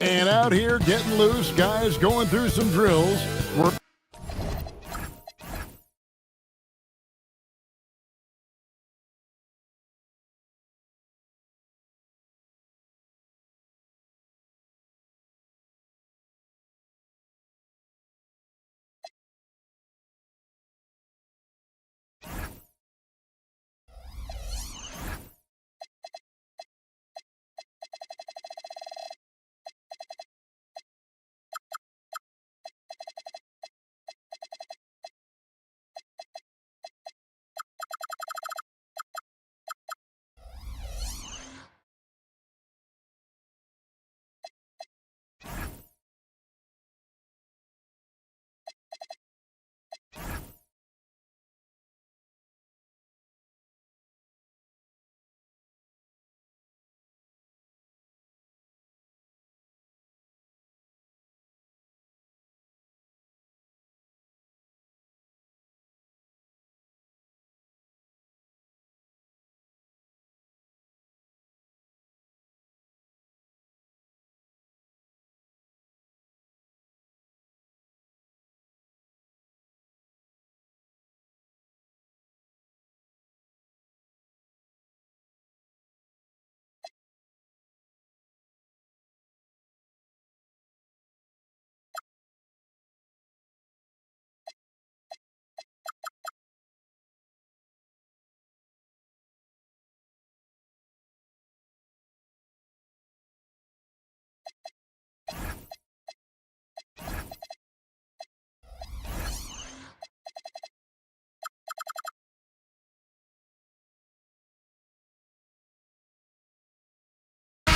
And out here getting loose, guys going through some drills. We're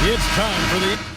it's time for the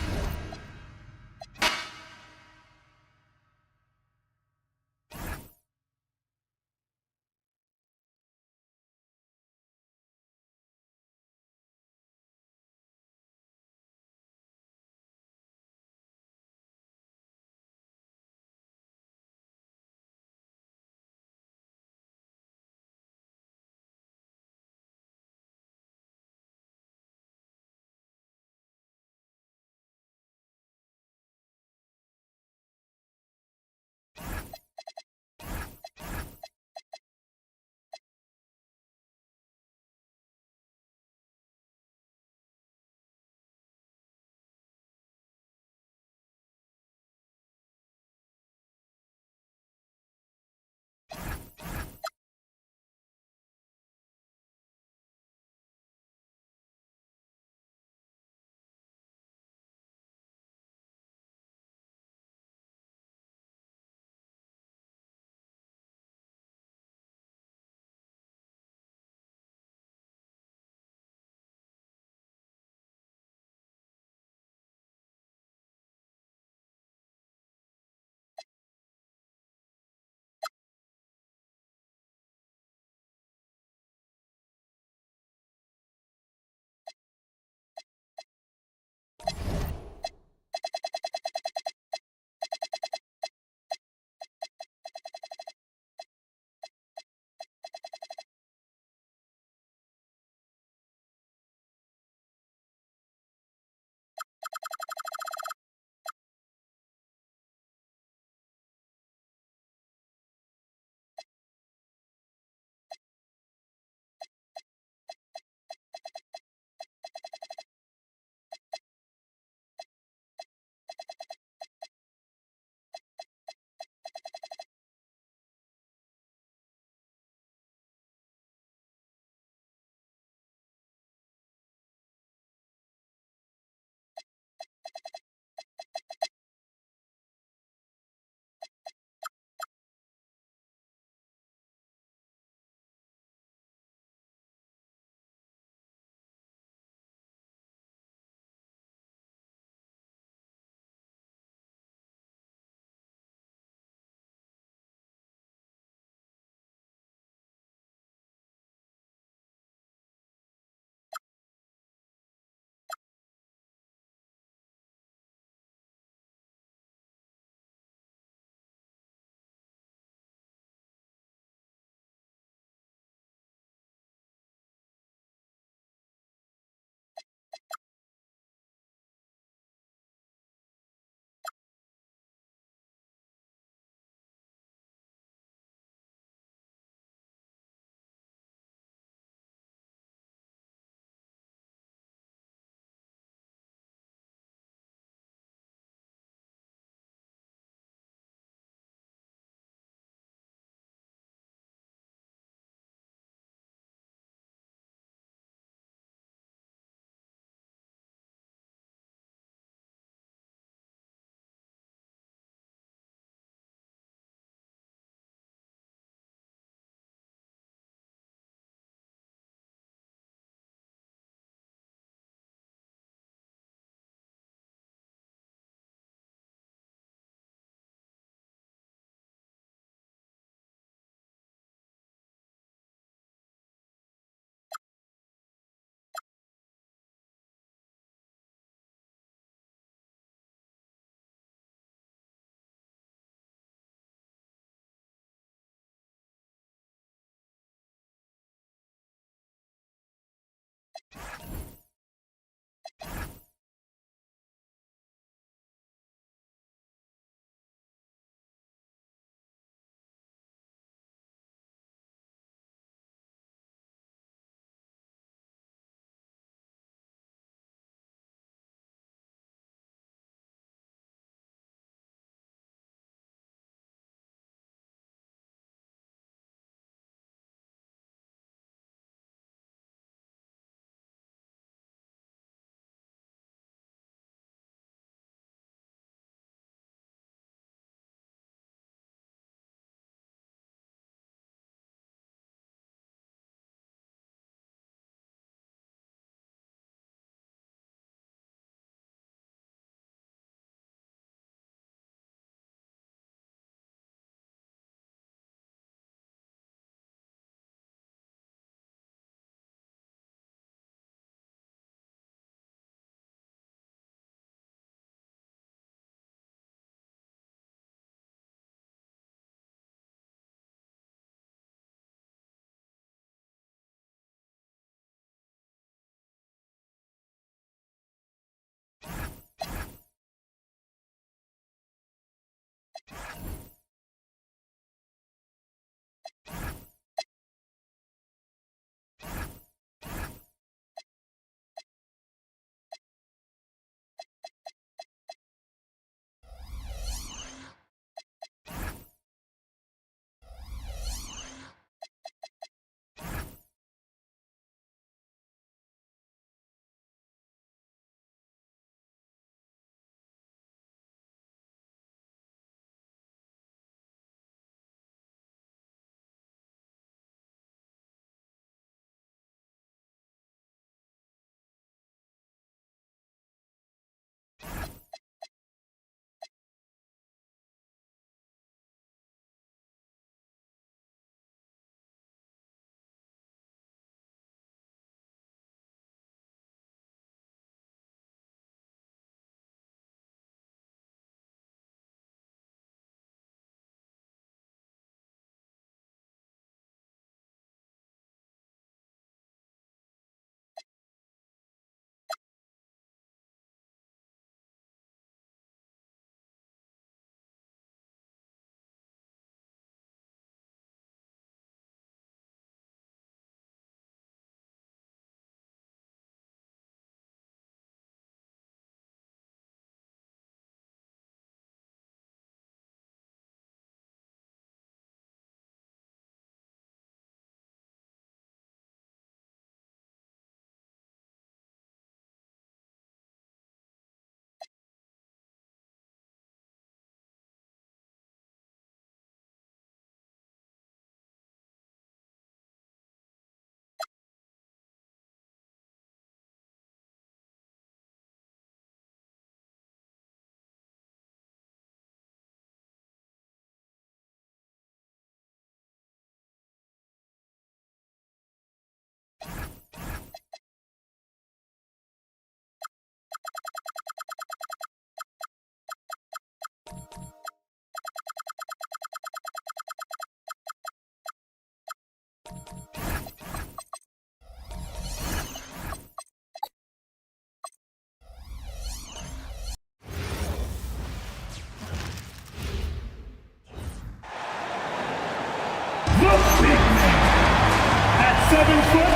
At 7 foot.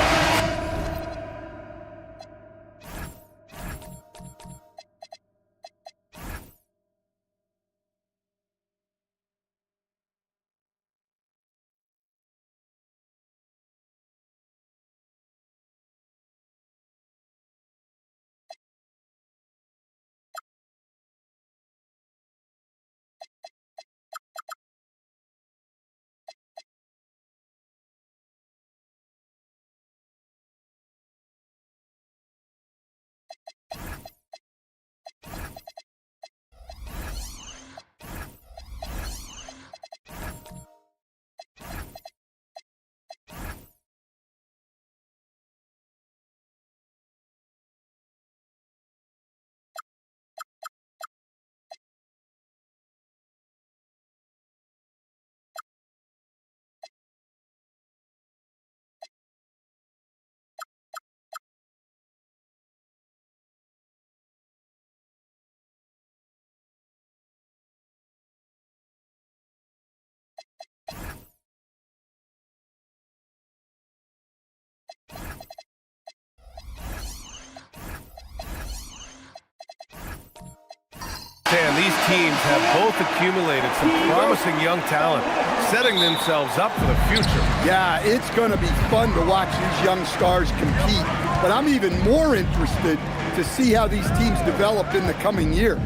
And these teams have both accumulated some promising young talent, setting themselves up for the future. Yeah, it's going to be fun to watch these young stars compete, but I'm even more interested to see how these teams develop in the coming years.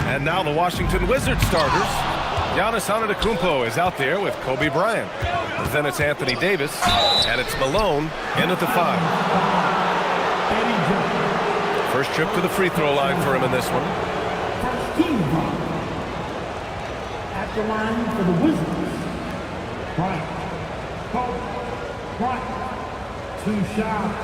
And now the Washington Wizards starters. Giannis Antetokounmpo is out there with Kobe Bryant. Then it's Anthony Davis, and it's Malone in at the 5. First trip to the free throw line for him in this one. At the line for the Wizards. Bryant. Bryant. 2 shots.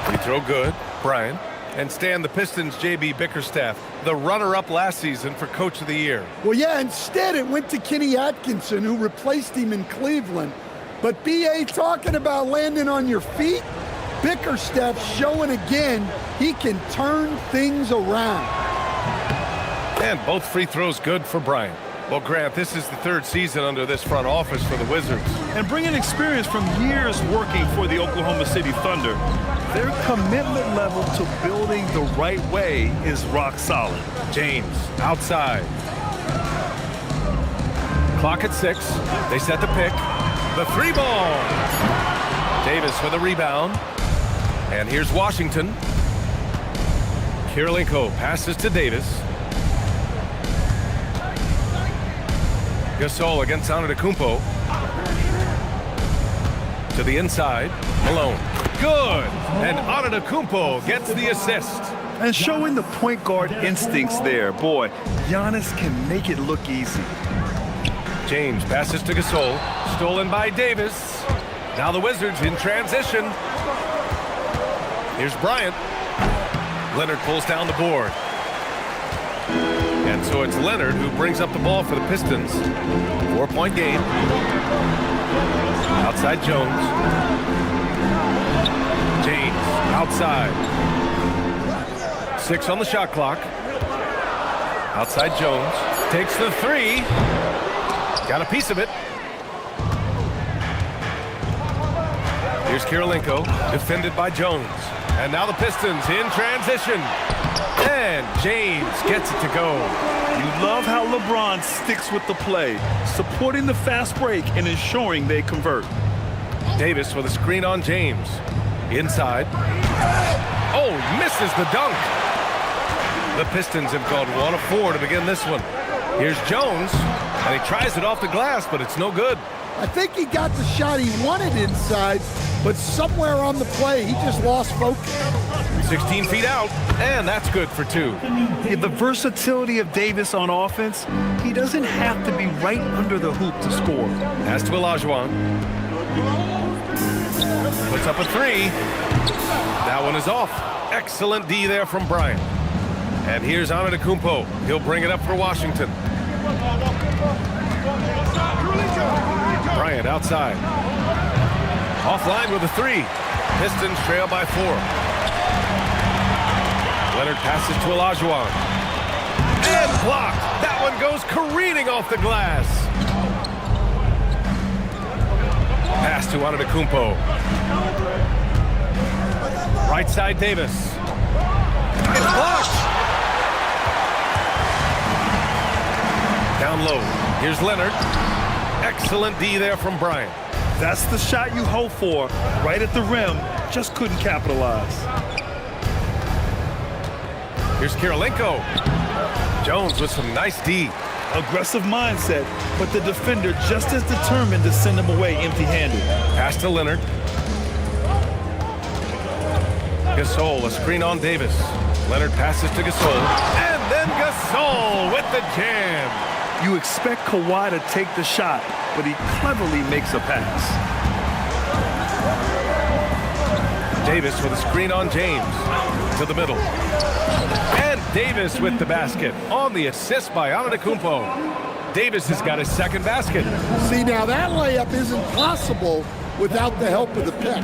Free throw good. Bryant. And Stan, the Pistons' J.B. Bickerstaff, the runner-up last season for Coach of the Year. Well, yeah, instead it went to Kenny Atkinson, who replaced him in Cleveland. But B.A. talking about landing on your feet, Bickerstaff showing again he can turn things around. And both free throws good for Bryant. Well, Grant, this is the third season under this front office for the Wizards. And bringing experience from years working for the Oklahoma City Thunder, their commitment level to building the right way is rock solid. James outside. Clock at 6. They set the pick. The 3-ball. Davis with a rebound. And here's Washington. Kirilenko passes to Davis. Gasol against Antetokounmpo. To the inside. Malone. Good. And Antetokounmpo gets the assist. And showing the point guard instincts there. Boy, Giannis can make it look easy. James passes to Gasol. Stolen by Davis. Now the Wizards in transition. Here's Bryant. Leonard pulls down the board. And so it's Leonard who brings up the ball for the Pistons. 4-point game. Outside Jones. James outside. 6 on the shot clock. Outside Jones. Takes the 3. Got a piece of it. Here's Kirilenko, defended by Jones. And now the Pistons in transition. And James gets it to go. You love how LeBron sticks with the play, supporting the fast break and ensuring they convert. Davis with a screen on James. Inside. Oh, misses the dunk. The Pistons have gone 1 of 4 to begin this one. Here's Jones, and he tries it off the glass, but it's no good. I think he got the shot he wanted inside, but somewhere on the play, he just lost focus. 16 feet out, and that's good for 2. Yeah, the versatility of Davis on offense, he doesn't have to be right under the hoop to score. Pass to Olajuwon. Puts up a 3. That one is off. Excellent D there from Bryant. And here's Antetokounmpo. He'll bring it up for Washington. Bryant outside. Offline with a 3. Pistons trail by 4. Leonard passes to Olajuwon. And blocked. That one goes careening off the glass. Pass to Antetokounmpo. Right side Davis. It's blocked. Down low. Here's Leonard. Excellent D there from Bryant. That's the shot you hope for. Right at the rim. Just couldn't capitalize. Here's Kirilenko. Jones with some nice D. Aggressive mindset, but the defender just as determined to send him away empty-handed. Pass to Leonard. Gasol, a screen on Davis. Leonard passes to Gasol. And then Gasol with the jam. You expect Kawhi to take the shot, but he cleverly makes a pass. Davis with a screen on James. To the middle. And Davis with the basket. On the assist by Antetokounmpo. Davis has got his second basket. See, now that layup isn't possible without the help of the pick.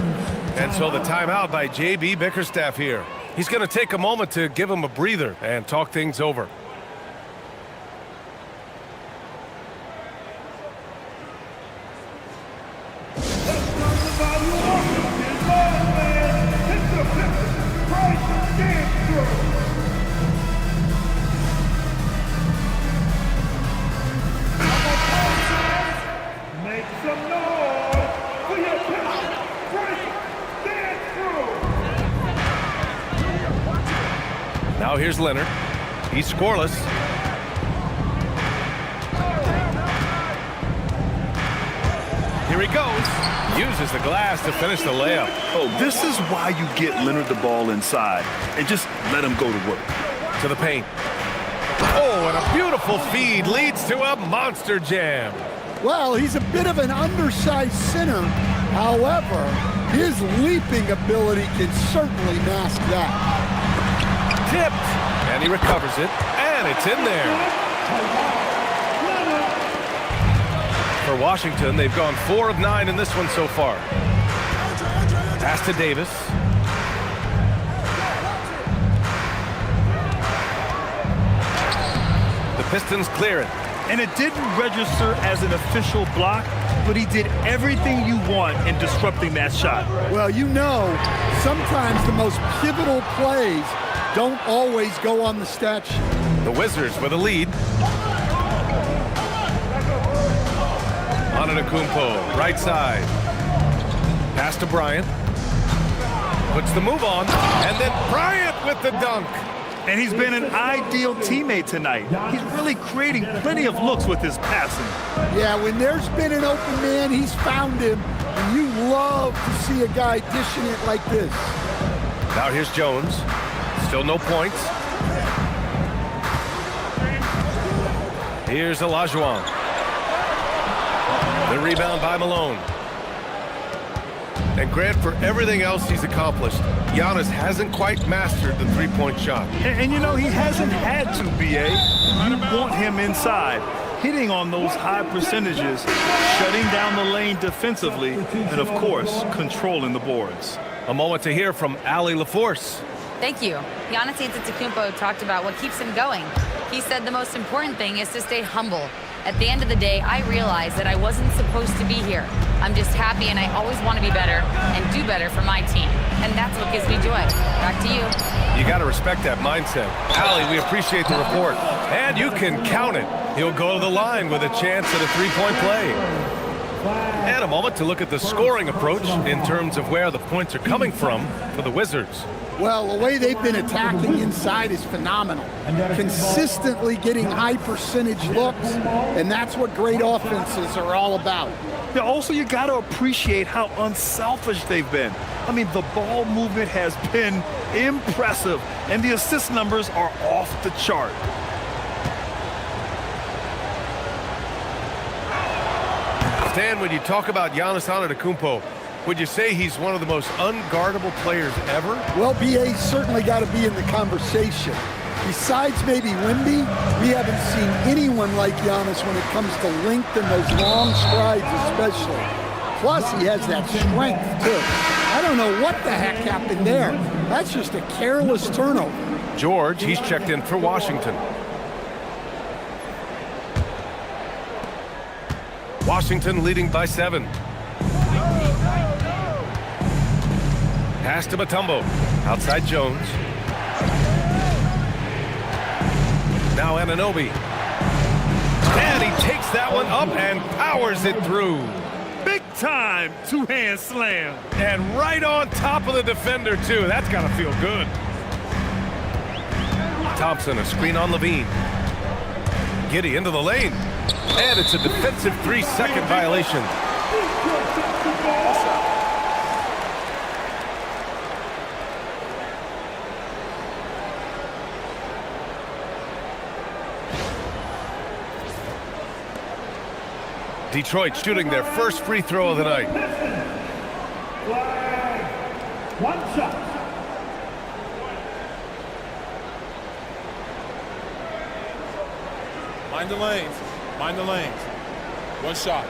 And so the timeout by J.B. Bickerstaff here. He's going to take a moment to give him a breather and talk things over. Now here's Leonard. He's scoreless. Here he goes. Uses the glass to finish the layup. Oh, this is why you get Leonard the ball inside and just let him go to work. To the paint. Oh, and a beautiful feed leads to a monster jam. Well, he's a bit of an undersized center. However, his leaping ability can certainly mask that. tipped, and he recovers it, and it's in there. For Washington, they've gone 4 of 9 in this one so far. Pass to Davis. The Pistons clear it. And it didn't register as an official block, but he did everything you want in disrupting that shot. Well, you know, sometimes the most pivotal plays don't always go on the stat sheet. The Wizards with a lead. Antetokounmpo, right side. Pass to Bryant. Puts the move on, and then Bryant with the dunk. And he's been an ideal teammate tonight. He's really creating plenty of looks with his passing. Yeah, when there's been an open man, he's found him. And you love to see a guy dishing it like this. Now here's Jones. Still no points. Here's Olajuwon. The rebound by Malone. And Grant, for everything else he's accomplished, Giannis hasn't quite mastered the three-point shot. And you know, he hasn't had to, B.A. You want him inside, hitting on those high percentages, shutting down the lane defensively, and, of course, controlling the boards. A moment to hear from Allie LaForce. Thank you. Giannis Antetokounmpo talked about what keeps him going. He said the most important thing is to stay humble. At the end of the day, I realized that I wasn't supposed to be here. I'm just happy, and I always want to be better and do better for my team. And that's what gives me joy. Back to you. You got to respect that mindset. Allie, we appreciate the report. And you can count it. He'll go to the line with a chance at a three-point play. And a moment to look at the scoring approach in terms of where the points are coming from for the Wizards. Well, the way they've been attacking inside is phenomenal. Consistently getting high percentage looks, and that's what great offenses are all about. Yeah, also, you got to appreciate how unselfish they've been. I mean, the ball movement has been impressive, and the assist numbers are off the chart. Stan, when you talk about Giannis Antetokounmpo, would you say he's one of the most unguardable players ever? Well, BA's certainly got to be in the conversation. Besides maybe Wemby, we haven't seen anyone like Giannis when it comes to length and those long strides especially. Plus, he has that strength, too. I don't know what the heck happened there. That's just a careless turnover. George, he's checked in for Washington. Washington leading by 7. Pass to Mutombo. Outside Jones. Now Anunoby. And he takes that one up and powers it through. Big time two-hand slam. And right on top of the defender, too. That's got to feel good. Thompson, a screen on Levine. Giddey into the lane. And it's a defensive 3-second violation. Detroit shooting their first free throw of the night. One shot. Mind the lanes. Mind the lanes. One shot.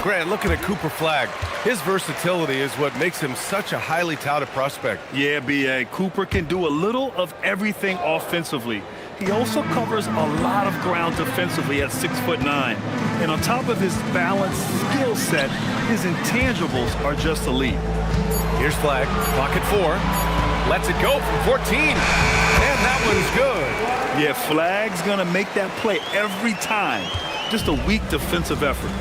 Grant, looking at Cooper Flagg, his versatility is what makes him such a highly touted prospect. Yeah, B.A. Cooper can do a little of everything offensively. He also covers a lot of ground defensively at 6'9". And on top of his balanced skill set, his intangibles are just elite. Here's Flagg, pocket 4. Lets it go from 14. And that one's good. Yeah, Flagg's gonna make that play every time. Just a weak defensive effort.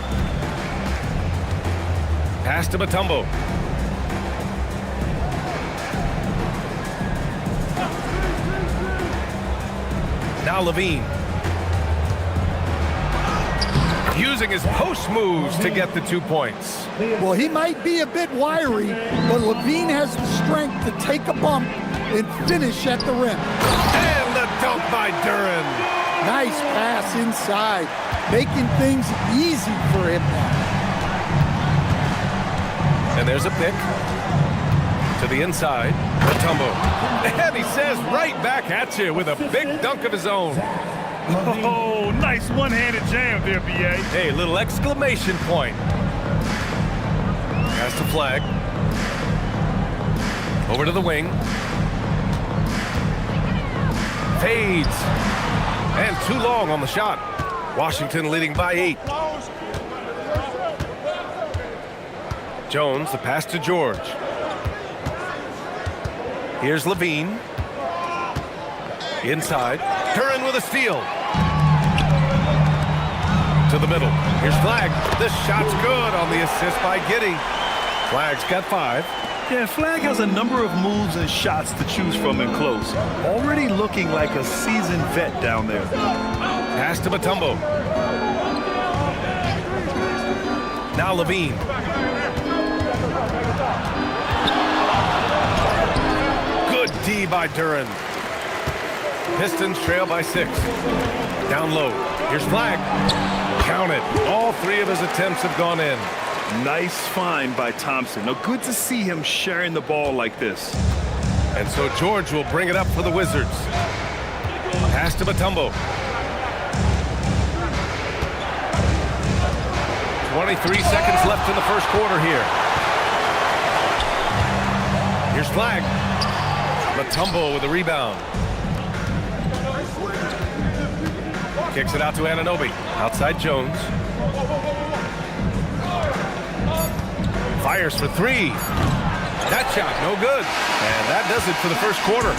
Pass to Mutombo. Now Levine. Using his post moves to get the 2 points. Well, he might be a bit wiry, but Levine has the strength to take a bump and finish at the rim. And the dunk by Duren. Nice pass inside, making things easy for him now. And there's a pick to the inside. Mutombo. And he says right back at you with a big dunk of his own. Oh, nice one-handed jam there, B.A. Hey, little exclamation point. Has the flag. Over to the wing. Fades. And too long on the shot. Washington leading by 8. Jones, the pass to George. Here's Levine. Inside. Curran with a steal. To the middle. Here's Flag. This shot's good on the assist by Giddey. Flag's got 5. Yeah, Flag has a number of moves and shots to choose from in close. Already looking like a seasoned vet down there. Pass to Mutombo. Now Levine. Good D by Duren. Pistons trail by 6. Down low. Here's Flag. Count it. All 3 of his attempts have gone in. Nice find by Thompson. Now, good to see him sharing the ball like this. And so George will bring it up for the Wizards. Pass to Mutombo. 23 seconds left in the first quarter here. Here's Flag. Mutombo with a rebound. Kicks it out to Anunoby. Outside Jones. Fires for 3. That shot, no good. And that does it for the first quarter.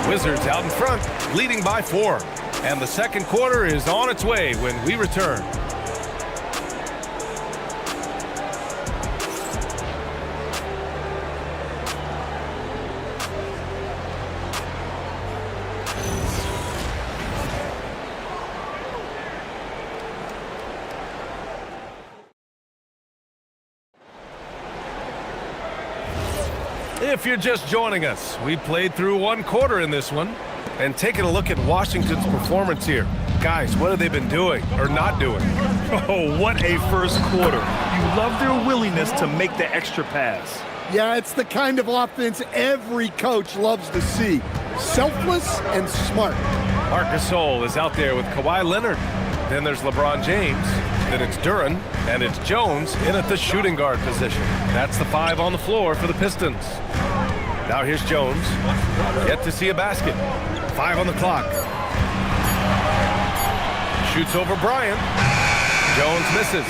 Wizards out in front, leading by 4. And the second quarter is on its way when we return. If you're just joining us, we played through 1 quarter in this one. And taking a look at Washington's performance here. Guys, what have they been doing or not doing? Oh, what a first quarter. You love their willingness to make the extra pass. Yeah, it's the kind of offense every coach loves to see. Selfless and smart. Marc Gasol is out there with Kawhi Leonard. Then there's LeBron James. Then it's Duren. And it's Jones in at the shooting guard position. That's the 5 on the floor for the Pistons. Now here's Jones. Yet to see a basket. 5 on the clock. Shoots over Bryant. Jones misses.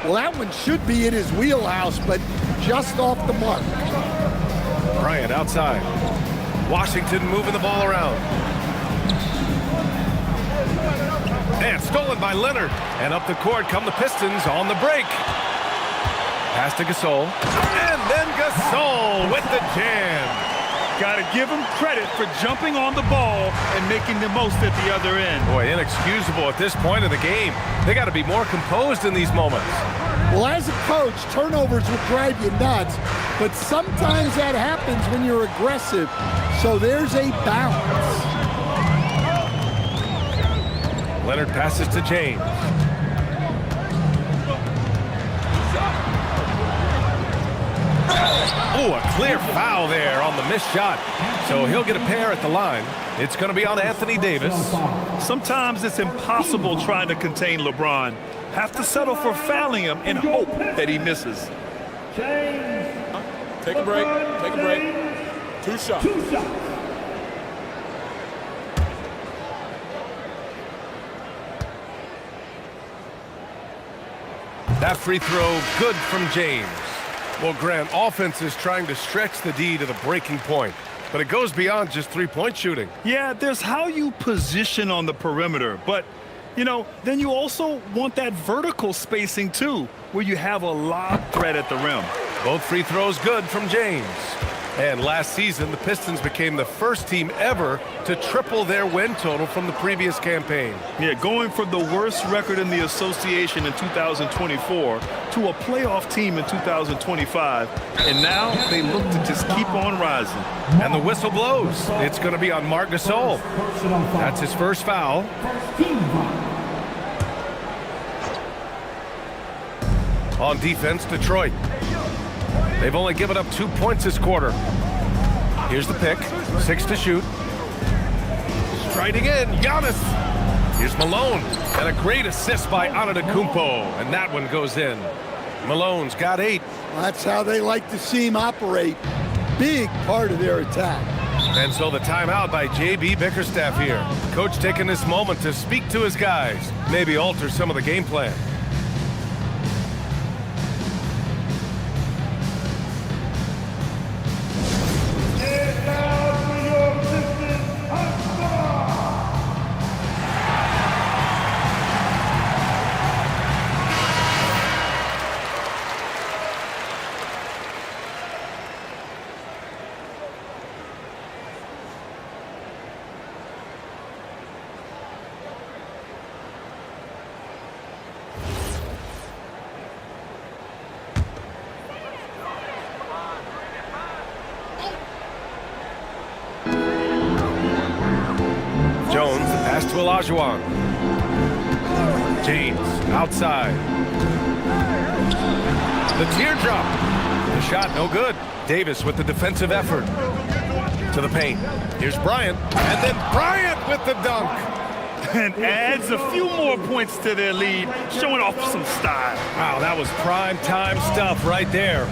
Well, that one should be in his wheelhouse, but just off the mark. Bryant outside. Washington moving the ball around. And stolen by Leonard. And up the court come the Pistons on the break. Pass to Gasol. And then Gasol with the jam. Got to give him credit for jumping on the ball and making the most at the other end. Boy, inexcusable at this point of the game. They got to be more composed in these moments. Well, as a coach, turnovers will drive you nuts, but sometimes that happens when you're aggressive. So there's a balance. Leonard passes to James. Oh, a clear foul there on the missed shot. So he'll get a pair at the line. It's going to be on Anthony Davis. Sometimes it's impossible trying to contain LeBron. Have to settle for fouling him and hope that he misses. Take a break. Take a break. 2 shots. 2 shots. That free throw good from James. Well, Grant, offense is trying to stretch the D to the breaking point, but it goes beyond just three-point shooting. Yeah, there's how you position on the perimeter, but, you know, then you also want that vertical spacing, too, where you have a lob threat at the rim. Both free throws good from James. And last season, the Pistons became the first team ever to triple their win total from the previous campaign. Yeah, going from the worst record in the association in 2024 to a playoff team in 2025. And now they look to just keep on rising. And the whistle blows. It's going to be on Marc Gasol. That's his first foul. On defense, Detroit. They've only given up 2 points this quarter. Here's the pick. 6 to shoot. Striding in, Giannis. Here's Malone. And a great assist by Antetokounmpo. And that one goes in. Malone's got 8. That's how they like to see him operate. Big part of their attack. And so the timeout by J.B. Bickerstaff here. Coach taking this moment to speak to his guys. Maybe alter some of the game plan. Jones, the pass to Olajuwon. James, outside. The teardrop. The shot, no good. Davis with the defensive effort. To the paint. Here's Bryant. And then Bryant with the dunk. And adds a few more points to their lead, showing off some style. Wow, that was prime time stuff right there.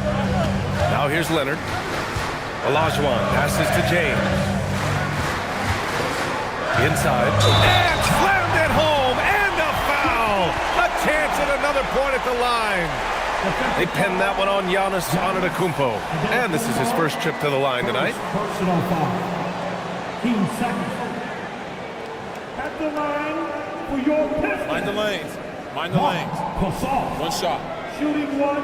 Now here's Leonard. Olajuwon passes to James. Inside. And slammed it home. And a foul. A chance at another point at the line. They pinned that one on Giannis Antetokounmpo. And this is his first trip to the line tonight. Personal foul. Team second. At the line for your Pistons. Mind the lanes. Mind the lanes. Gasol. One shot. Shooting one.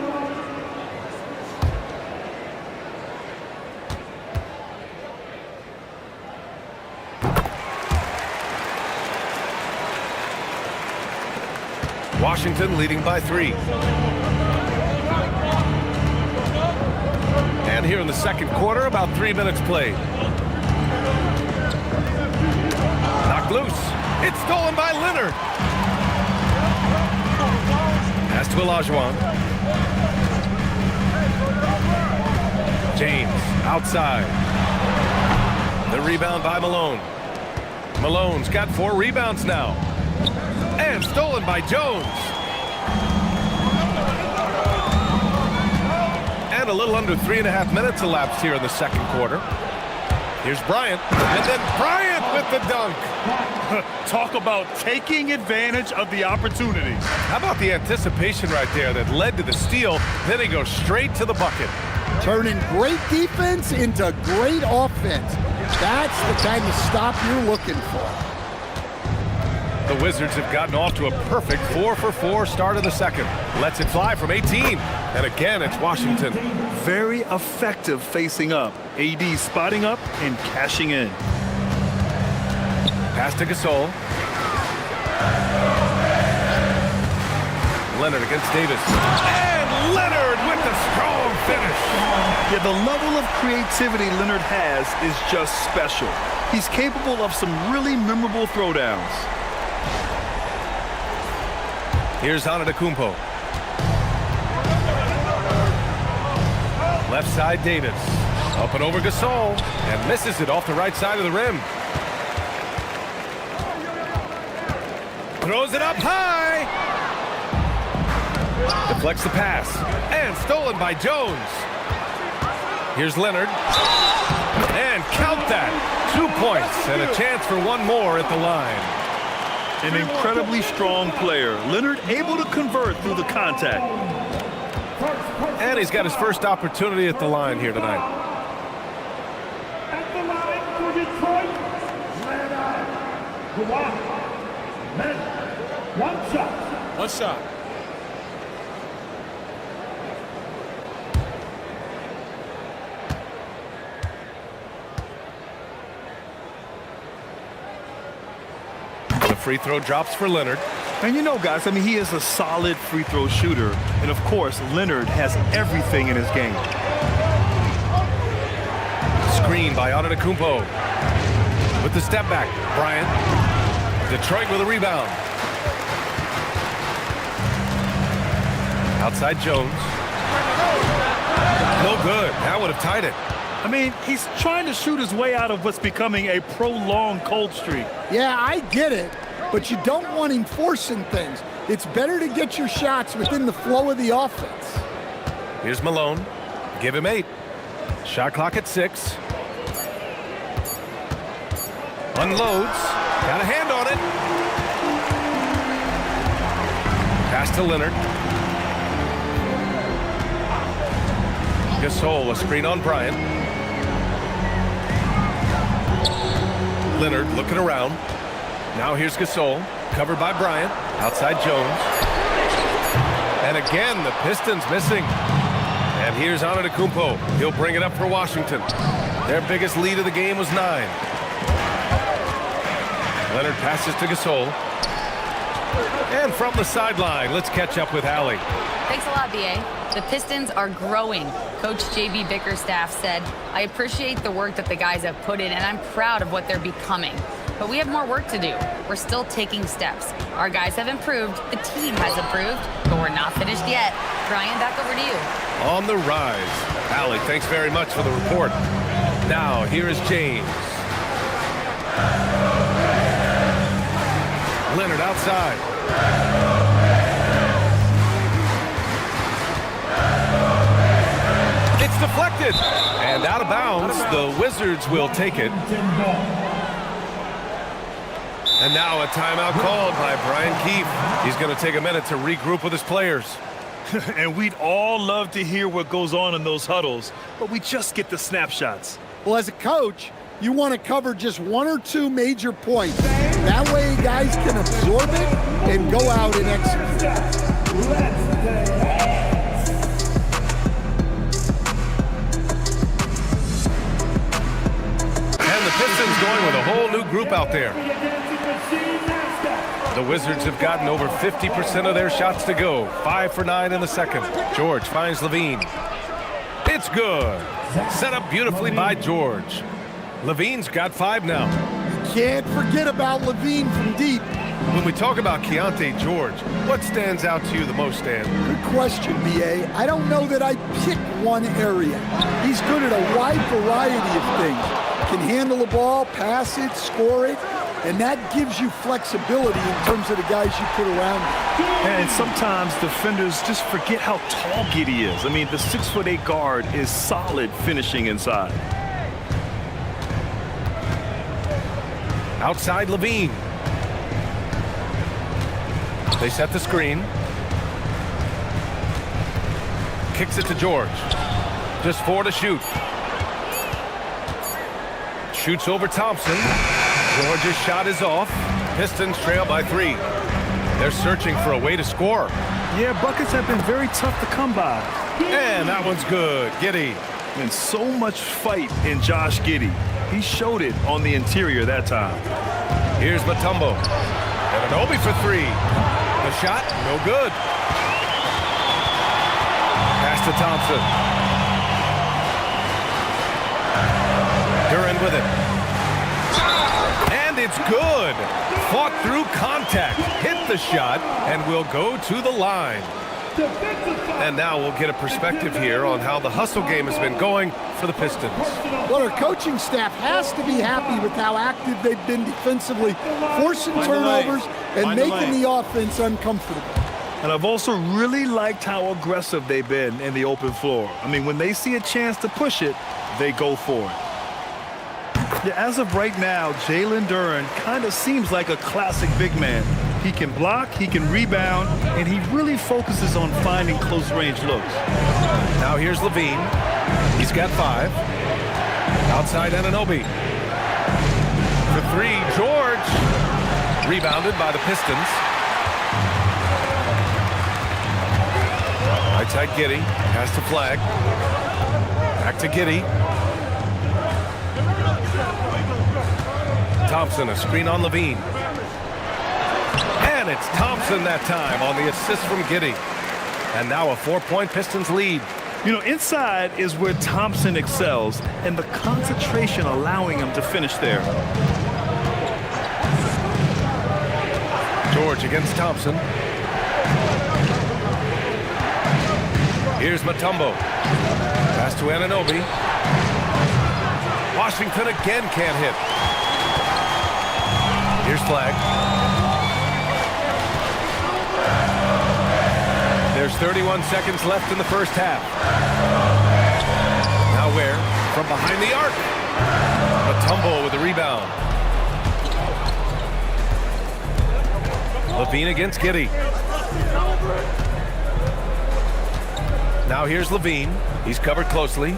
Washington leading by 3. And here in the second quarter, about 3 minutes played. Knocked loose. It's stolen by Leonard. Pass to Olajuwon. James outside. The rebound by Malone. Malone's got 4 rebounds now. And stolen by Jones. And a little under 3.5 minutes elapsed here in the second quarter. Here's Bryant. And then Bryant with the dunk. Talk about taking advantage of the opportunity. How about the anticipation right there that led to the steal? Then he goes straight to the bucket. Turning great defense into great offense. That's the kind of stop you're looking for. The Wizards have gotten off to a perfect 4-for-4 start of the second. Lets it fly from 18. And again, it's Washington. Very effective facing up. AD spotting up and cashing in. Pass to Gasol. Leonard against Davis. And Leonard with the strong finish. Yeah, the level of creativity Leonard has is just special. He's capable of some really memorable throwdowns. Here's Antetokounmpo. Left side, Davis. Up and over Gasol. And misses it off the right side of the rim. Throws it up high. Deflects the pass. And stolen by Jones. Here's Leonard. And count that. 2 points and a chance for one more at the line. An incredibly strong player. Leonard able to convert through the contact. And he's got his first opportunity at the line here tonight. At the line for Detroit. Leonard. One shot. One shot. The free throw drops for Leonard. And you know, guys, I mean, he is a solid free throw shooter. And of course, Leonard has everything in his game. Screen by Antetokounmpo. With the step back, Bryant. Detroit with a rebound. Outside Jones. No That would have tied it. I mean, he's trying to shoot his way out of what's becoming a prolonged cold streak. Yeah, I get it, but you don't want him forcing things. It's better to get your shots within the flow of the offense. Here's Malone. Give him 8. Shot clock at 6. Unloads. Got a hand on it. Pass to Leonard. Gasol, a screen on Bryant. Leonard looking around. Now here's Gasol, covered by Bryant. Outside Jones. And again, the Pistons missing. And here's Antetokounmpo. He'll bring it up for Washington. Their biggest lead of the game was 9. Leonard passes to Gasol. And from the sideline, let's catch up with Allie. Thanks a lot, B.A. The Pistons are growing. Coach J.B. Bickerstaff said, I appreciate the work that the guys have put in, and I'm proud of what they're becoming. But we have more work to do. We're still taking steps. Our guys have improved. The team has improved, but we're not finished yet. Brian, back over to you. On the rise. Allie, thanks very much for the report. Now, here is James. Leonard outside. It's deflected. And out of bounds, the Wizards will take it. And now a timeout called by Brian Keefe. He's going to take a minute to regroup with his players. And we'd all love to hear what goes on in those huddles, but we just get the snapshots. Well, as a coach, you want to cover just 1 or 2 major points. That way guys can absorb it and go out and execute. And the Pistons going with a whole new group out there. The Wizards have gotten over 50% of their shots to go. 5 for 9 in the second. George finds Levine. It's good. Set up beautifully by George. Levine's got 5 now. Can't forget about Levine from deep. When we talk about Keontae George, what stands out to you the most, Stan? Good question, B.A. I don't know that I'd pick one area. He's good at a wide variety of things. Can handle the ball, pass it, score it. And that gives you flexibility in terms of the guys you put around him. And sometimes defenders just forget how tall Giddey is. I mean, the 6'8" guard is solid finishing inside. Outside Levine. They set the screen. Kicks it to George. Just 4 to shoot. Shoots over Thompson. George's shot is off. Pistons trail by 3. They're searching for a way to score. Yeah, buckets have been very tough to come by. And that one's good. Giddey. And so much fight in Josh Giddey. He showed it on the interior that time. Here's Mutombo. And Anunoby for 3. The shot, no good. Pass to Thompson. Duran with it. And it's good. Fought through contact. Hit the shot and will go to the line. And now we'll get a perspective here on how the hustle game has been going for the Pistons. Well, our coaching staff has to be happy with how active they've been defensively, forcing turnovers and making the offense uncomfortable. And I've also really liked how aggressive they've been in the open floor. I mean, when they see a chance to push it, they go for it. Yeah, as of right now, Jalen Duren kind of seems like a classic big man. He can block, he can rebound, and he really focuses on finding close-range looks. Now here's Levine. He's got 5. Outside Anunoby. For 3, George. Rebounded by the Pistons. Right side Giddey. Pass to Flag. Back to Giddey. Thompson, a screen on Levine. And it's Thompson that time on the assist from Giddey. And now a 4-point Pistons lead. You know, inside is where Thompson excels, and the concentration allowing him to finish there. George against Thompson. Here's Mutombo. Pass to Anunoby. Washington again can't hit. Here's Flag. There's 31 seconds left in the first half. Now Ware from behind the arc. Mutombo with the rebound. LaVine against Giddey. Now here's LaVine. He's covered closely.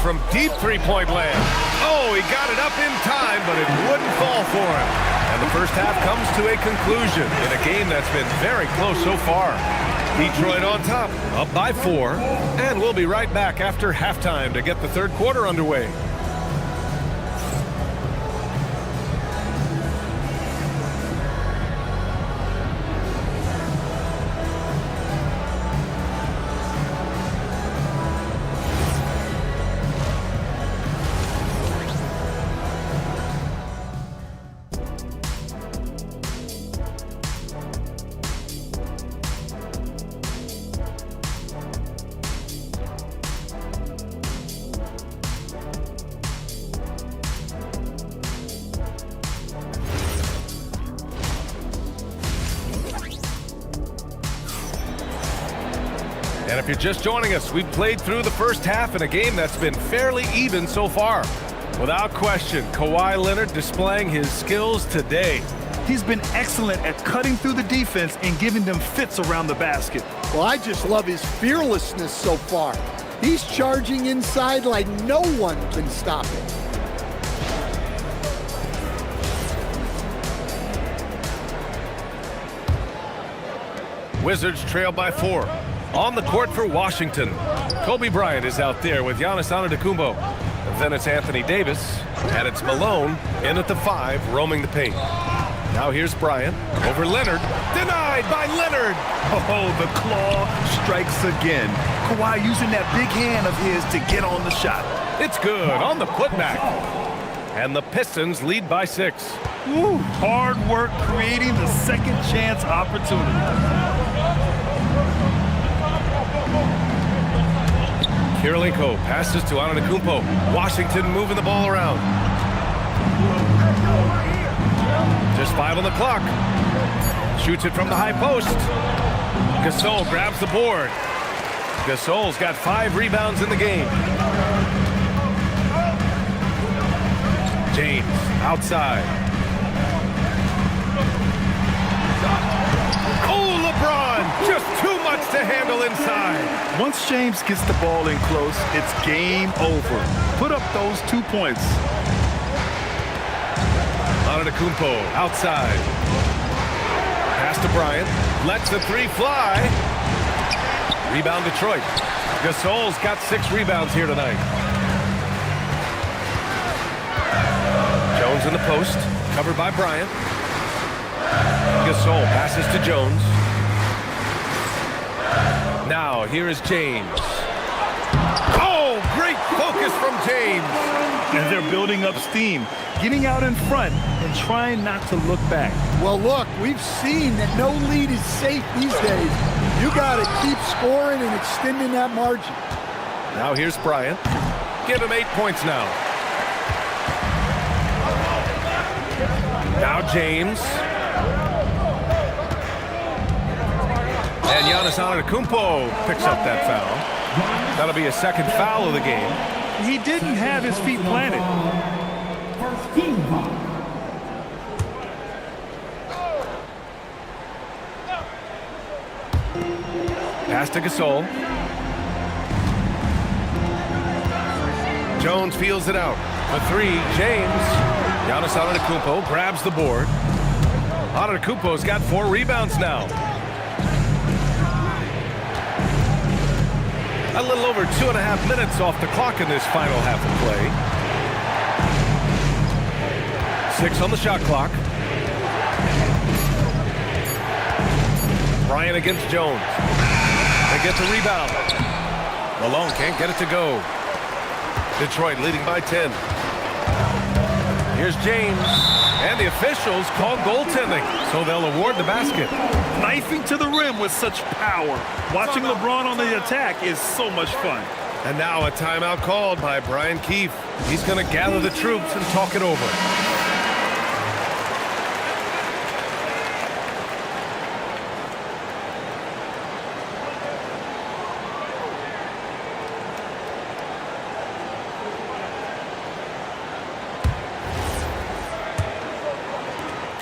From deep three-point land. Oh, he got it up in time, but it wouldn't fall for him. And the first half comes to a conclusion in a game that's been very close so far. Detroit on top, up by 4, and we'll be right back after halftime to get the third quarter underway. And if you're just joining us, we've played through the first half in a game that's been fairly even so far. Without question, Kawhi Leonard displaying his skills today. He's been excellent at cutting through the defense and giving them fits around the basket. Well, I just love his fearlessness so far. He's charging inside like no one can stop him. Wizards trail by 4. On the court for Washington, Kobe Bryant is out there with Giannis Antetokounmpo. And then it's Anthony Davis, and it's Malone in at the 5, roaming the paint. Now here's Bryant over Leonard. Denied by Leonard. Oh, the claw strikes again. Kawhi using that big hand of his to get on the shot. It's good on the putback. And the Pistons lead by 6. Woo, hard work creating the second chance opportunity. Kirilenko passes to Antetokounmpo. Washington moving the ball around. Just 5 on the clock. Shoots it from the high post. Gasol grabs the board. Gasol's got 5 rebounds in the game. James outside. Oh, LeBron! Just too much to handle inside. Once James gets the ball in close, it's game over. Put up those 2 points. Antetokounmpo outside. Pass to Bryant. Lets the 3 fly. Rebound Detroit. Gasol's got 6 rebounds here tonight. Jones in the post. Covered by Bryant. Gasol passes to Jones. Now, here is James. Oh, great focus from James. And they're building up steam, getting out in front and trying not to look back. Well, look, we've seen that no lead is safe these days. You got to keep scoring and extending that margin. Now here's Bryant. Give him 8 points now. Now James. And Giannis Antetokounmpo picks up that foul. That'll be a second foul of the game. He didn't have his feet planted. First team foul. Pass to Gasol. Jones feels it out. For 3, James. Giannis Antetokounmpo grabs the board. Antetokounmpo's got 4 rebounds now. A little over 2.5 minutes off the clock in this final half of play. 6 on the shot clock. Bryant against Jones. They get the rebound. Malone can't get it to go. Detroit leading by 10. Here's James. And the officials call goaltending, so they'll award the basket. Knifing to the rim with such power. Watching LeBron on the attack is so much fun. And now a timeout called by Brian Keefe. He's going to gather the troops and talk it over.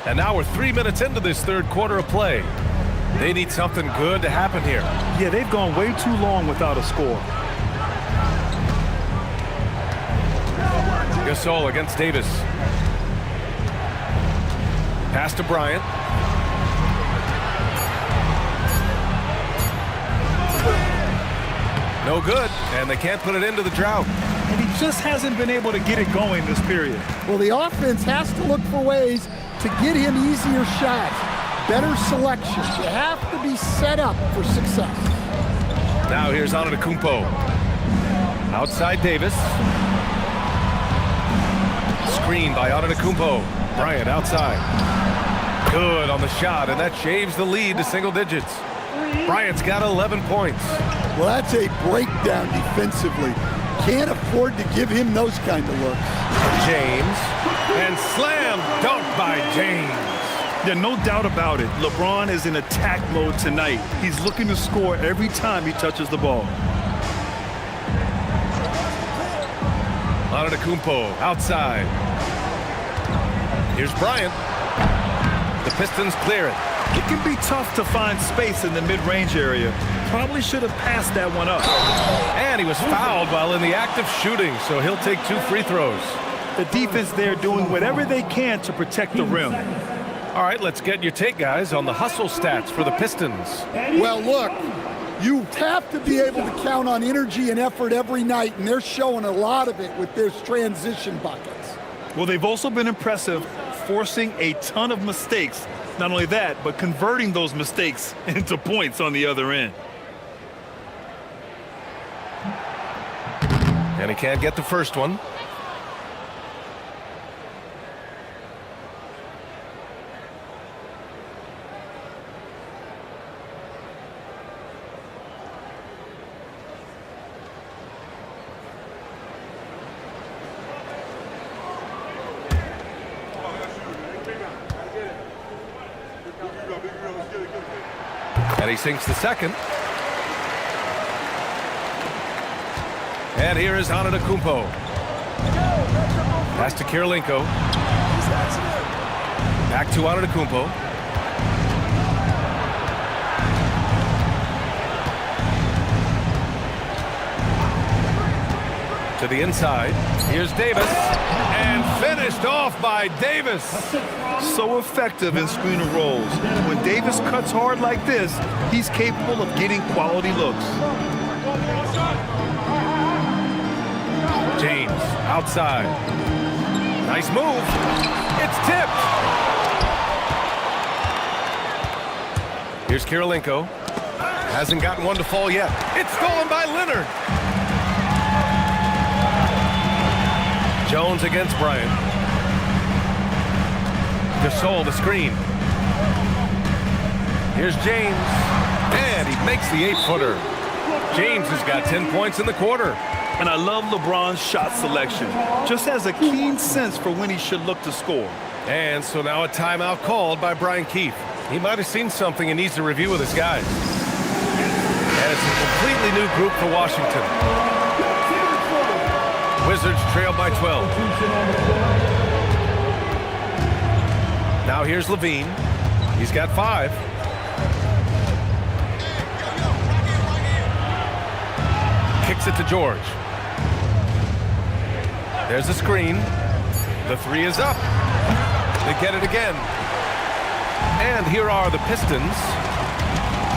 And now we're 3 minutes into this third quarter of play. They need something good to happen here. Yeah, they've gone way too long without a score. Gasol against Davis. Pass to Bryant. No good, and they can't put it into the drought. And he just hasn't been able to get it going this period. Well, the offense has to look for ways to get him easier shots, better selection. You have to be set up for success. Now here's Antetokounmpo. Outside Davis. Screen by Antetokounmpo. Bryant outside. Good on the shot, and that shaves the lead to single digits. Bryant's got 11 points. Well, that's a breakdown defensively. Can't afford to give him those kind of looks. James. And slam dunk by James. Yeah, no doubt about it. LeBron is in attack mode tonight. He's looking to score every time he touches the ball. Antetokounmpo outside. Here's Bryant. The Pistons clear it. It can be tough to find space in the mid-range area. Probably should have passed that one up. And he was fouled while in the act of shooting, so he'll take 2 free throws. The defense there doing whatever they can to protect the rim. All right, let's get your take, guys, on the hustle stats for the Pistons. Well, look, you have to be able to count on energy and effort every night, and they're showing a lot of it with their transition buckets. Well, they've also been impressive, forcing a ton of mistakes. Not only that, but converting those mistakes into points on the other end. And he can't get the first one. And he sinks the second. And here is Antetokounmpo. Pass to Kirilenko. Back to Antetokounmpo. To the inside. Here's Davis. And finished off by Davis. So effective in screen and rolls. When Davis cuts hard like this, he's capable of getting quality looks. James outside. Nice move. It's tipped. Here's Kirilenko. Hasn't gotten one to fall yet. It's stolen by Leonard. Jones against Bryant. Gasol the screen. Here's James. And he makes the 8-footer. James has got 10 points in the quarter. And I love LeBron's shot selection. Just has a keen sense for when he should look to score. And so now a timeout called by Brian Keefe. He might have seen something and needs to review with his guys. And it's a completely new group for Washington. Wizards trail by 12. Now here's Levine. He's got 5. Kicks it to George. There's a screen. The 3 is up. They get it again. And here are the Pistons.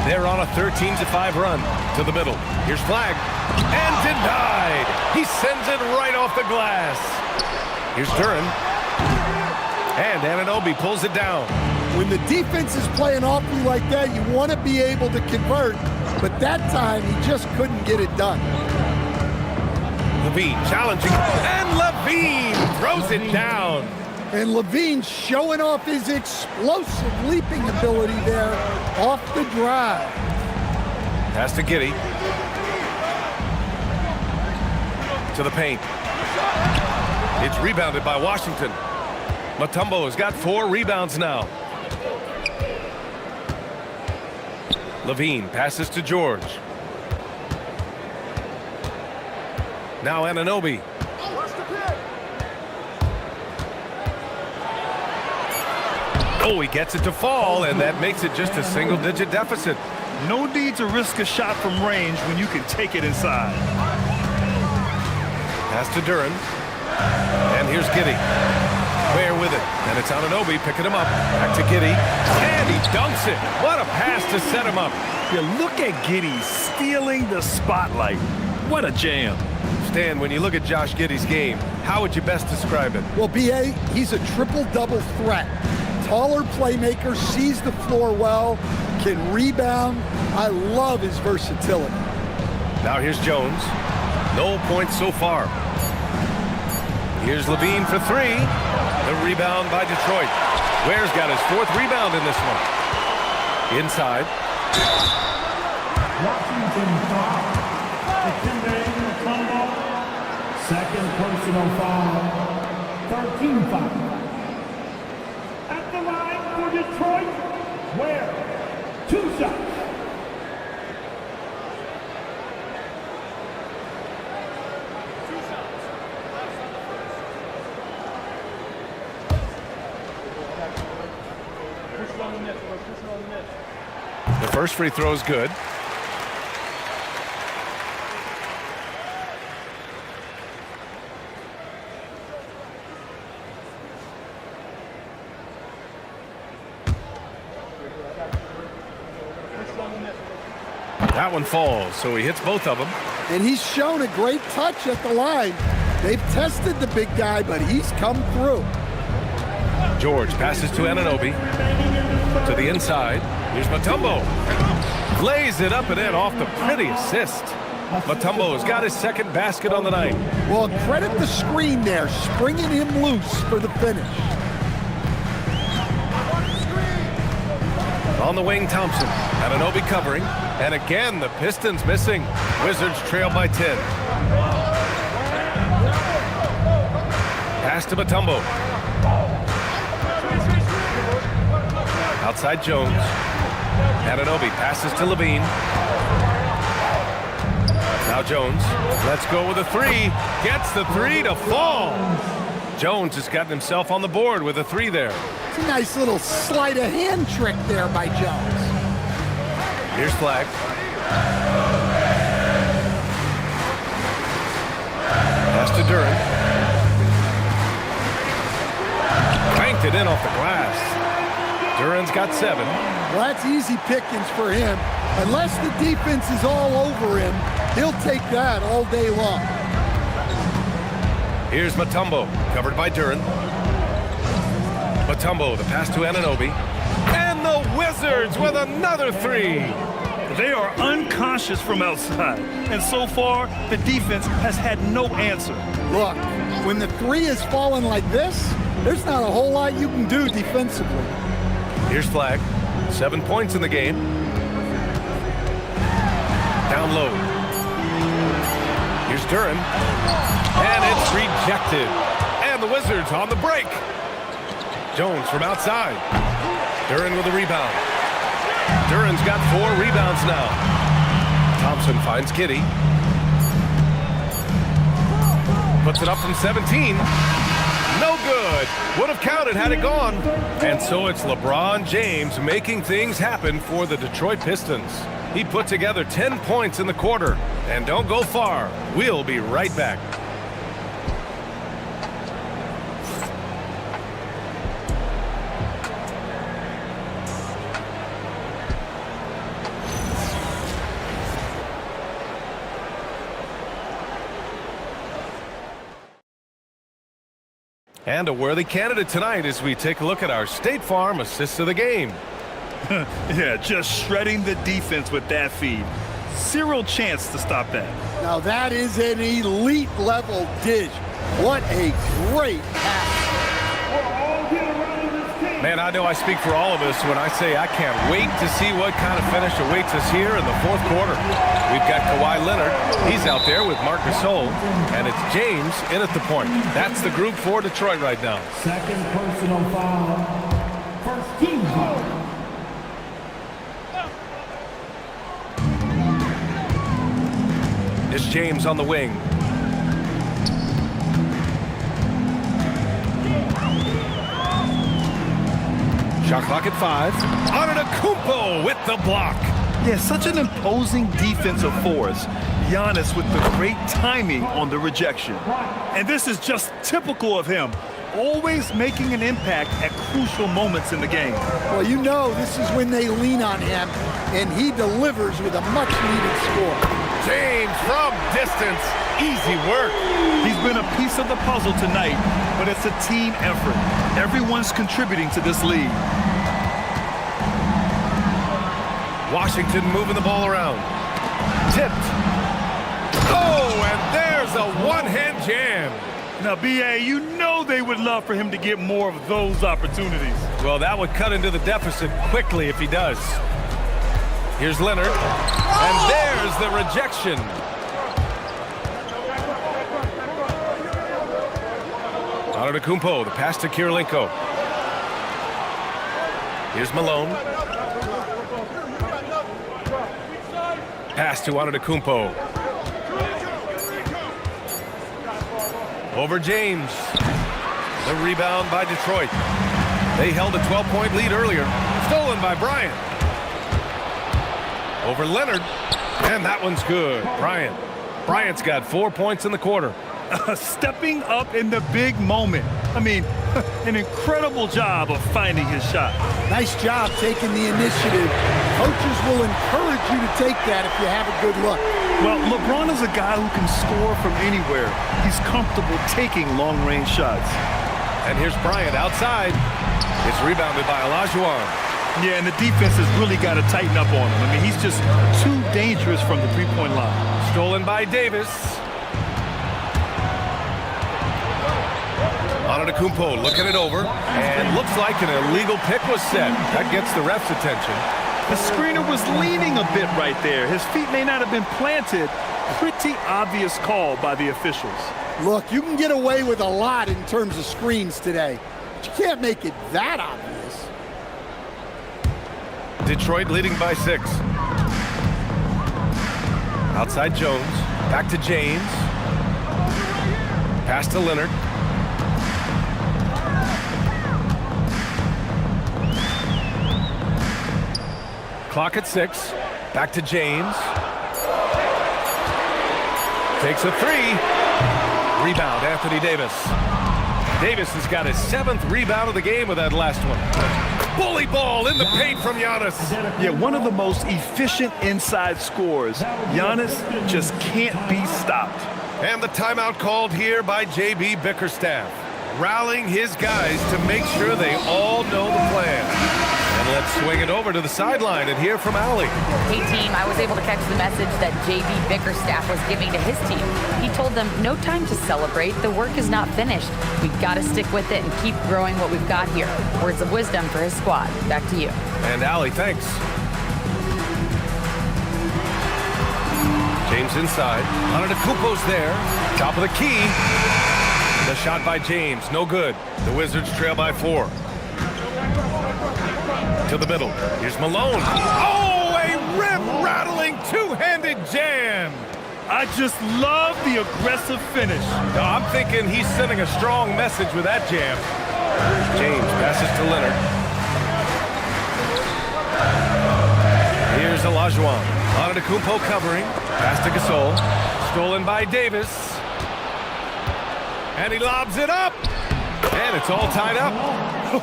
They're on a 13-5 run to the middle. Here's Flag. And denied. He sends it right off the glass. Here's Duren. And Anunoby pulls it down. When the defense is playing off you like that, you want to be able to convert. But that time, he just couldn't get it done. Levine challenging. And Levine throws it down. And Levine showing off his explosive leaping ability there off the drive. Pass to Giddey. To the paint. It's rebounded by Washington. Mutombo has got 4 rebounds now. Levine passes to George. Now Anunoby. Oh, he gets it to fall, and that makes it just a single-digit deficit. No need to risk a shot from range when you can take it inside. Pass to Duren. And here's Giddey. Ware with it. And it's Anunoby picking him up. Back to Giddey. And he dunks it. What a pass to set him up. You look at Giddey stealing the spotlight. What a jam. Stan, when you look at Josh Giddey's game, how would you best describe it? Well, B.A., he's a triple-double threat. Taller playmaker, sees the floor well, can rebound. I love his versatility. Now here's Jones. No points so far. Here's Levine for 3. The rebound by Detroit. Ware's got his 4th rebound in this one. Inside. Washington foul. Dikembe Mutombo. Second personal foul. 13 foul. At the line for Detroit, Ware. 2 shots. The first free throw is good. That one falls, so he hits both of them. And he's shown a great touch at the line. They've tested the big guy, but he's come through. George passes to Anunoby. To the inside. Here's Mutombo. Lays it up and in off the pretty assist. Mutombo has got his 2nd basket on the night. Well, credit the screen there, springing him loose for the finish. On the wing, Thompson. Anunoby covering. And again, the Pistons missing. Wizards trail by 10. Pass to Mutombo. Outside Jones. Anunoby passes to Levine. Now Jones. Let's go with a 3. Gets the 3 to fall. Jones has gotten himself on the board with a 3 there. It's a nice little sleight of hand trick there by Jones. Here's Flag. Pass to Duren. Banked it in off the glass. Duren's got 7. Well, that's easy pickings for him. Unless the defense is all over him, he'll take that all day long. Here's Mutombo, covered by Duren. Mutombo, the pass to Anunoby. And the Wizards with another 3. They are unconscious from outside. And so far, the defense has had no answer. Look, when the 3 is falling like this, there's not a whole lot you can do defensively. Here's Flag. 7 points in the game. Down low. Here's Duren. And it's rejected. And the Wizards on the break. Jones from outside. Duren with a rebound. Duren's got 4 rebounds now. Thompson finds Giddey. Puts it up from 17. No good. Would have counted had it gone. And so it's LeBron James making things happen for the Detroit Pistons. He put together 10 points in the quarter. And don't go far. We'll be right back. And a worthy candidate tonight as we take a look at our State Farm assists of the game. Yeah, just shredding the defense with that feed. Zero chance to stop that. Now that is an elite level dish. What a great pass. Man, I know I speak for all of us when I say I can't wait to see what kind of finish awaits us here in the fourth quarter. We've got Kawhi Leonard. He's out there with Marc Gasol, and it's James in at the point. That's the group for Detroit right now. Second personal foul. First team foul. It's James on the wing. Shot clock at 5. Antetokounmpo with the block. Yeah, such an imposing defensive force. Giannis with the great timing on the rejection. And this is just typical of him, always making an impact at crucial moments in the game. Well, you know this is when they lean on him, and he delivers with a much-needed score. James from distance. Easy work. He's been a piece of the puzzle tonight, but it's a team effort. Everyone's contributing to this lead. Washington moving the ball around. Tipped. Oh, and there's a one-hand jam. Now, B.A., you know they would love for him to get more of those opportunities. Well, that would cut into the deficit quickly if he does. Here's Leonard. And there's the rejection. Antetokounmpo, the pass to Kirilenko. Here's Malone. Pass to Antetokounmpo. Over James. The rebound by Detroit. They held a 12-point lead earlier. Stolen by Bryant. Over Leonard. And that one's good. Bryant's got 4 points in the quarter. Stepping up in the big moment. I mean, an incredible job of finding his shot. Nice job taking the initiative. Coaches will encourage you to take that if you have a good look. Well, LeBron is a guy who can score from anywhere. He's comfortable taking long-range shots. And here's Bryant outside. It's rebounded by Olajuwon. Yeah, and the defense has really got to tighten up on him. I mean, he's just too dangerous from the three-point line. Stolen by Davis. Antetokounmpo looking it over, and looks like an illegal pick was set. That gets the ref's attention. The screener was leaning a bit right there. His feet may not have been planted. Pretty obvious call by the officials. Look, you can get away with a lot in terms of screens today, but you can't make it that obvious. Detroit leading by 6. Outside Jones, back to James. Pass to Leonard. Clock at 6. Back to James. Takes a 3. Rebound, Anthony Davis. Davis has got his 7th rebound of the game with that last one. Bully ball in the paint from Giannis. Yeah, one of the most efficient inside scorers. Giannis just can't be stopped. And the timeout called here by J.B. Bickerstaff, rallying his guys to make sure they all know the plan. And let's swing it over to the sideline and hear from Allie. Hey team, I was able to catch the message that J.B. Bickerstaff was giving to his team. He told them, no time to celebrate. The work is not finished. We've got to stick with it and keep growing what we've got here. Words of wisdom for his squad. Back to you. And Allie, thanks. James inside. Antetokounmpo's there. Top of the key. The shot by James, no good. The Wizards trail by 4. To the middle. Here's Malone. Oh, a rim-rattling two-handed jam. I just love the aggressive finish. No, I'm thinking he's sending a strong message with that jam. James passes to Leonard. Here's Olajuwon. Antetokounmpo covering. Pass to Gasol. Stolen by Davis. And he lobs it up. And it's all tied up.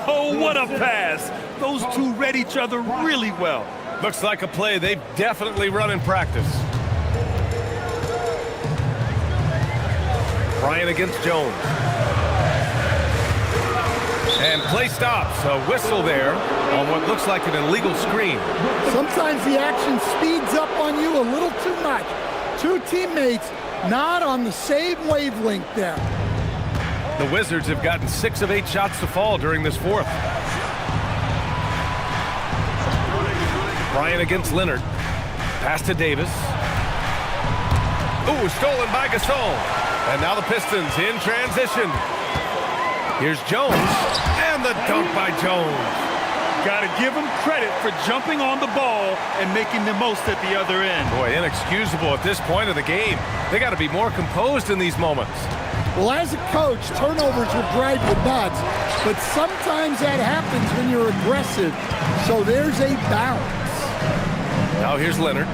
Oh, what a pass. Those two read each other really well. Looks like a play they've definitely run in practice. Bryant against Jones. And play stops. A whistle there on what looks like an illegal screen. Sometimes the action speeds up on you a little too much. Two teammates not on the same wavelength there. The Wizards have gotten 6 of 8 shots to fall during this fourth. Bryant against Leonard. Pass to Davis. Ooh, stolen by Gasol. And now the Pistons in transition. Here's Jones. And the dunk by Jones. Got to give him credit for jumping on the ball and making the most at the other end. Boy, inexcusable at this point of the game. They got to be more composed in these moments. Well, as a coach, turnovers will drive you nuts, but sometimes that happens when you're aggressive. So there's a balance. Now here's Leonard.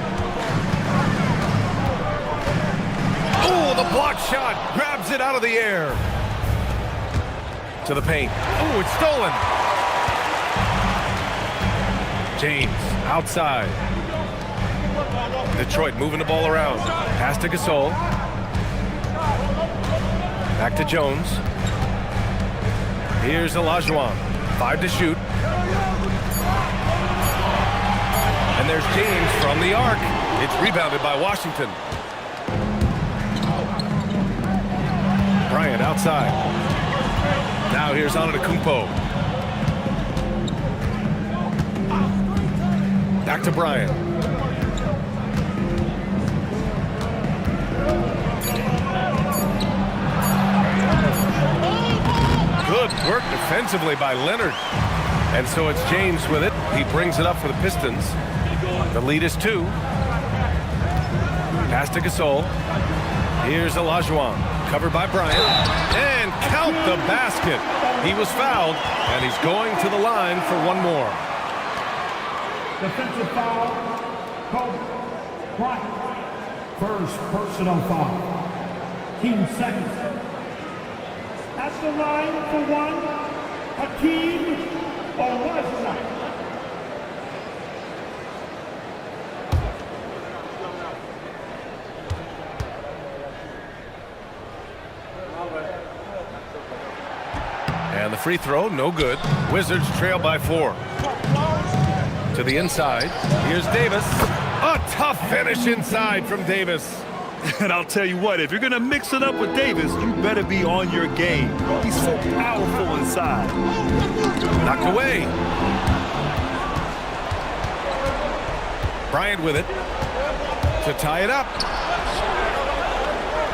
Oh, the block shot. Grabs it out of the air. To the paint. Oh, it's stolen. James outside. Detroit moving the ball around. Pass to Gasol. Back to Jones. Here's Olajuwon. 5 to shoot. And there's James from the arc. It's rebounded by Washington. Bryant outside. Now here's Antetokounmpo. Back to Bryant. Good work defensively by Leonard. And so it's James with it. He brings it up for the Pistons. The lead is 2. Pass to Gasol. Here's Olajuwon. Covered by Bryant. And count the basket. He was fouled, and he's going to the line for one more. Defensive foul, Kobe Bryant. First personal foul. Team seconds. At the line for one, Hakeem Olajuwon. And the free throw, no good. Wizards trail by 4. To the inside. Here's Davis. A tough finish inside from Davis. And I'll tell you what, if you're going to mix it up with Davis, you better be on your game. He's so powerful inside. Knocked away. Bryant with it. To tie it up.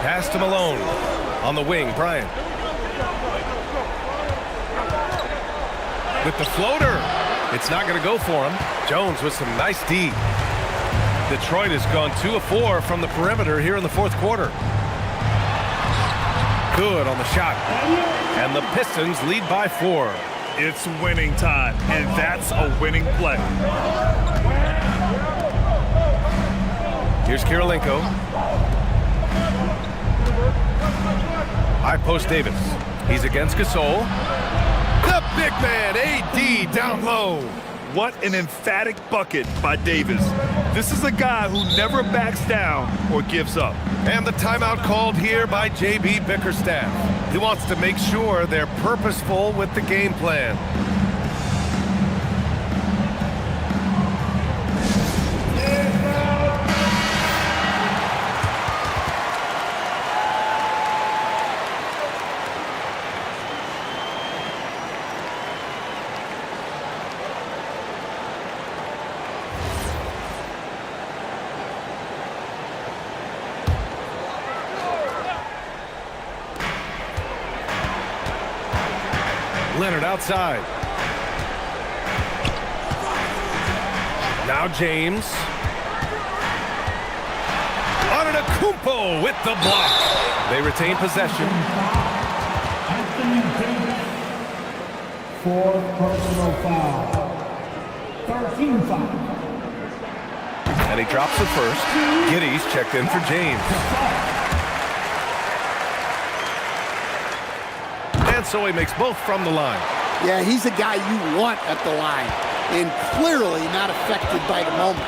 Pass to Malone. On the wing, Bryant. With the floater. It's not going to go for him. Jones with some nice D. Detroit has gone 2 of 4 from the perimeter here in the fourth quarter. Good on the shot. And the Pistons lead by 4. It's winning time, and that's a winning play. Here's Kirilenko. High post Davis. He's against Gasol. The big man, AD, down low. What an emphatic bucket by Davis. This is a guy who never backs down or gives up. And the timeout called here by J.B. Bickerstaff. He wants to make sure they're purposeful with the game plan. Leonard outside. Now James. Antetokounmpo with the block. They retain possession. Anthony Davis. 4 personal foul. 13 foul. And he drops the first. Giddey's checked in for James. And so he makes both from the line. Yeah, he's a guy you want at the line, and clearly not affected by the moment.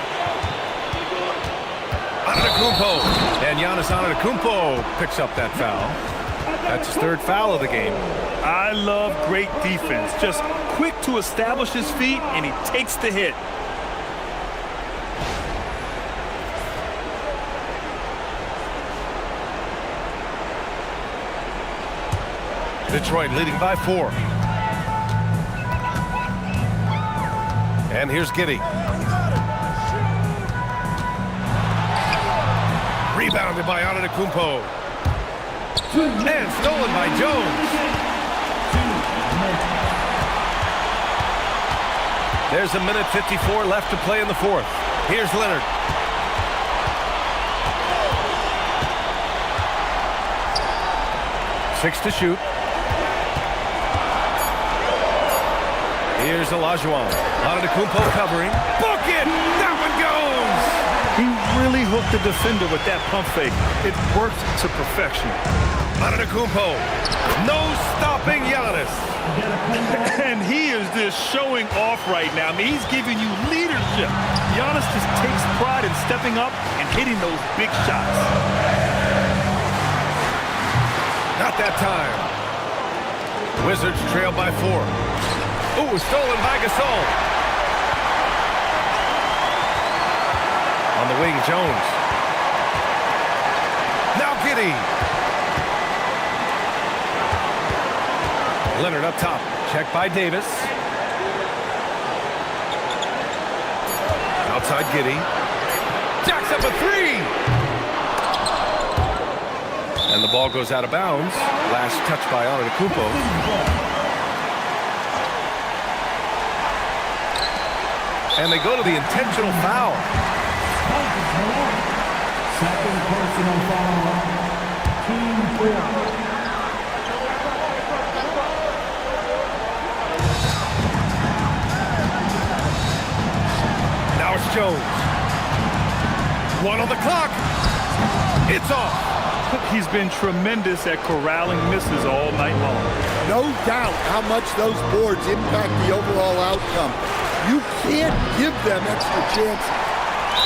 Antetokounmpo. And Giannis Antetokounmpo picks up that foul. That's his 3rd foul of the game. I love great defense. Just quick to establish his feet, and he takes the hit. Detroit leading by 4. And here's Giddey. Rebounded by Antetokounmpo. And stolen by Jones. There's a minute 54 left to play in the fourth. Here's Leonard. Six to shoot. Here's Olajuwon. Antetokounmpo covering. Book it! That one goes! He really hooked the defender with that pump fake. It worked to perfection. Antetokounmpo. No stopping Giannis. And he is just showing off right now. I mean, he's giving you leadership. Giannis just takes pride in stepping up and hitting those big shots. Not that time. Wizards trail by 4. Ooh, stolen by Gasol. On the wing, Jones. Now Giddey. Leonard up top. Check by Davis. Outside Giddey. Jacks up a 3. And the ball goes out of bounds. Last touch by Antetokounmpo. And they go to the intentional foul. Second personal foul. Team foul. Now it's Jones. 1 on the clock. It's off. He's been tremendous at corralling misses all night long. No doubt how much those boards impact the overall outcome. You can't give them extra chances.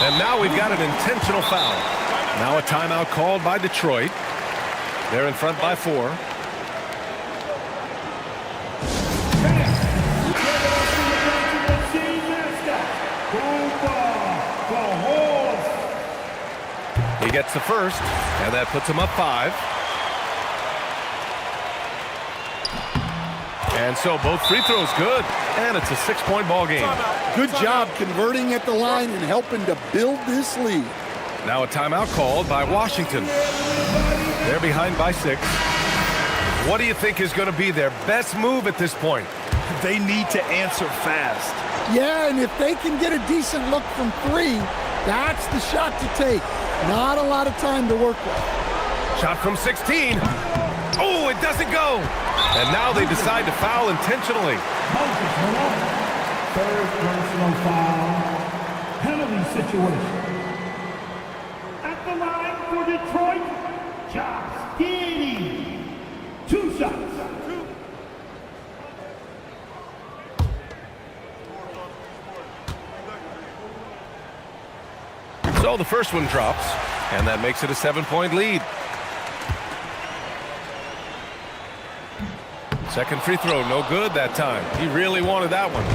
And now we've got an intentional foul. Now a timeout called by Detroit. They're in front by 4. He gets the first, and that puts him up 5. And so both free throws good, and it's a 6-point ball game. Good job converting at the line and helping to build this lead. Now a timeout called by Washington. They're behind by 6. What do you think is going to be their best move at this point? They need to answer fast. Yeah, and if they can get a decent look from 3, that's the shot to take. Not a lot of time to work with. Shot from 16. Oh, it doesn't go. And now they decide to foul intentionally. Third personal foul. Penalty situation. At the line for Detroit, Josh Giddey. 2 shots. So the first one drops, and that makes it a 7-point lead. Second free throw, no good that time. He really wanted that one.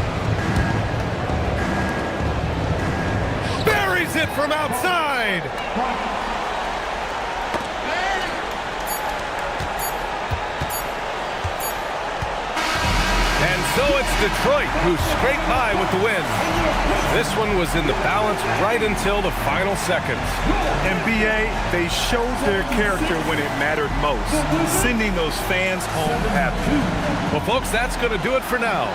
Buries it from outside. And so it's Detroit who scraped by with the win. This one was in the balance right until the final seconds. NBA, they showed their character when it mattered most, sending those fans home happy. Well, folks, that's going to do it for now.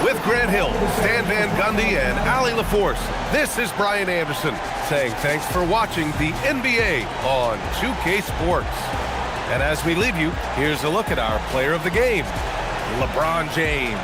With Grant Hill, Stan Van Gundy, and Allie LaForce, this is Brian Anderson saying thanks for watching the NBA on 2K Sports. And as we leave you, here's a look at our player of the game, LeBron James.